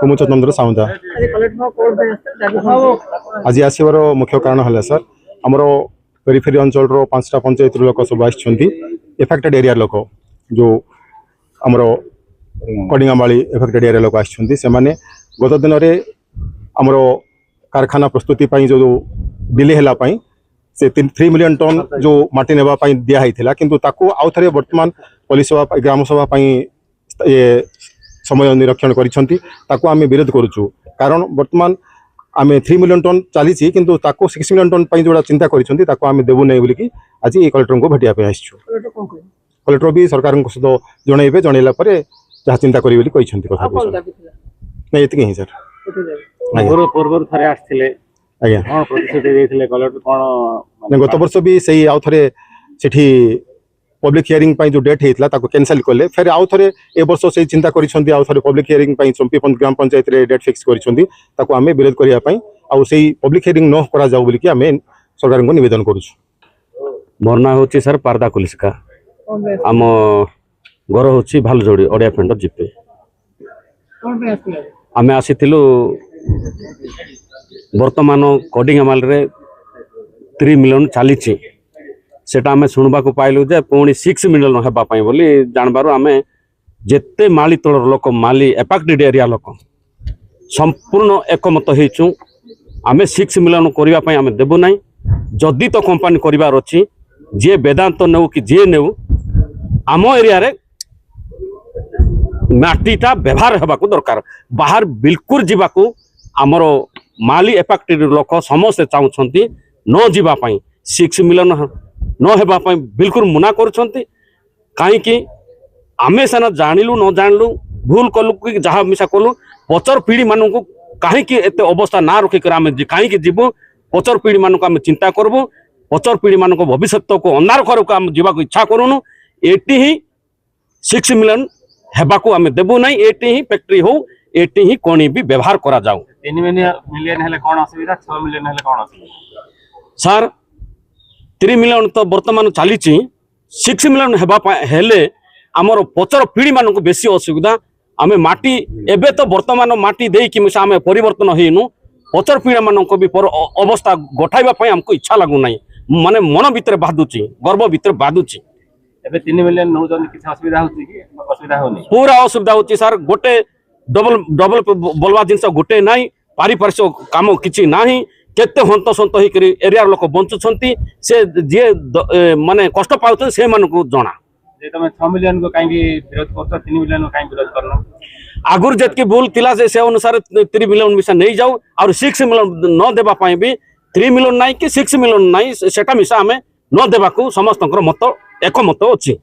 कुमुचंद्र साउंदा आज आसवर मुख्य कारण है सर आमर पेरिफेरी अंचल 5टा पंचायत लोक सब एफेक्टेड एरिया लोक जो आमर कडिंगामाली एफेक्टेड एरिया लोक आसने गत दिन में आमर कारखाना प्रस्तुति जो डिले है से 3 मिलियन टन जो माटी नेबाई दिखाई किंतु ताकू आउ थे बर्तमान पुलिस सभा ग्राम सभा ये समय निरीक्षण करें विरोध करुचु कारण बर्तमान आम 3 मिलियन टन चली किंतु ताकू 6 मिलियन टन जो चिंता करें देवु नहीं बोलिकी आज ये कलेक्टर को भेटा आसचु कलेक्टर भी सरकार सहित जनइबे जनइला जहाँ चिंता करेंगे कथा नहीं ये ही सर पूर्व थे आसते आज्ञा कलेक्टर गत वर्ष भी सही आउ थे सेठी पब्लिक हियरिंग जो डेट होता कैंसल कले फिर आउ थे ए वर्ष से चिंता करिसेंती आउ थे पब्लिक हियरिंग चंपी ग्राम पंचायत रे डेट फिक्स करिसेंती ताको आमे विरोध करिया पई आउ सेही पब्लिक हियरिंग न करा जाऊ बोली कि आमे सरकार को निवेदन करूछु। मोर ना होची सर पारदा कुलिसका आम घर होची भालजोड़ी ओडिया पेंट जीपे आमे आसीथिलु वर्तमान कडिंगामाल रे 3 मिलियन चली सेटा आमे सुनबा को पाइलु जे पुणी 6 मिलियन हेबापाई बोली जानबारु आमे जेते माली तोड़ लोक माली एफेक्टेड एरिया लोक संपूर्ण एकमत हेचु आमे 6 मिलियन करिवा पई आमे देबु नाही जदी तो कंपनी करिवार अछि जे वेदांत नेउ कि जे नेउ आम एरिया रे माटीटा व्यवहार हेबाकू दरकार बाहर बिल्कुल जीवाकू आमर माली एफेक्टेड लोक समस्त चाहूछंती न जीवा पई 6 मिलियन न हेबा पई बिल्कुल मना करुछंती काईकि आमे सेना जानिलु न जानिलु भूल कलु कि जहाँ मिसा कलु पचर पीढ़ी मानू कहीं एत अवस्था ना रखिक कहीं जीवु पचर पीढ़ी मानक आम चिंता करबु पचर पीढ़ी मानक भविष्य को अंधार घर को आम जीवा इच्छा करूनु एटी ही 6 मिलियन हेबाकू आम देबु नहीं एटी ही फैक्ट्री हो एटी ही कणी भी व्यवहार करा जाऊ 3 मिलियन हेले कोन असुविधा 6 मिलियन हेले कोन असुविधा सर 3 मिलियन तो वर्तमान चली 6 मिलियन हेले आमर पचर पीढ़ी मानक बेसी असुविधा आमे माटी एबे तो वर्तमान माटी दे कि आमे परिवर्तन हेनु पचर पीढ़ी मानक भी अवस्था गठाइबा पई हमको इच्छा लागु नाही माने मन भीतर बाधुची गर्व भीतर बाधुची एबे 3 मिलियन नौ जन किछ असुविधा होची कि असुविधा होनी पूरा असुविधा होची सर गोटे डबल बोलवा जिनस गोटे नाही पारिपार्श्विक काम किछि नाही केते हंत सन्त होकरी एरिया लोक बंचुछंती से जे माने कष्ट पाउछन से मानकु जणा जे तमे 6 मिलियन को काई विरोध करतो 3 मिलियन को काई विरोध करनो आगुर जतकी भूल थिला से अनुसार 3 मिलियन मिसा नहीं जाऊ और 6 मिलियन न देबा पई भी 3 मिलियन नाही कि 6 मिलियन नाही सेटा मिसा हमें न देबाकू समस्तकर मत एकमत अछि।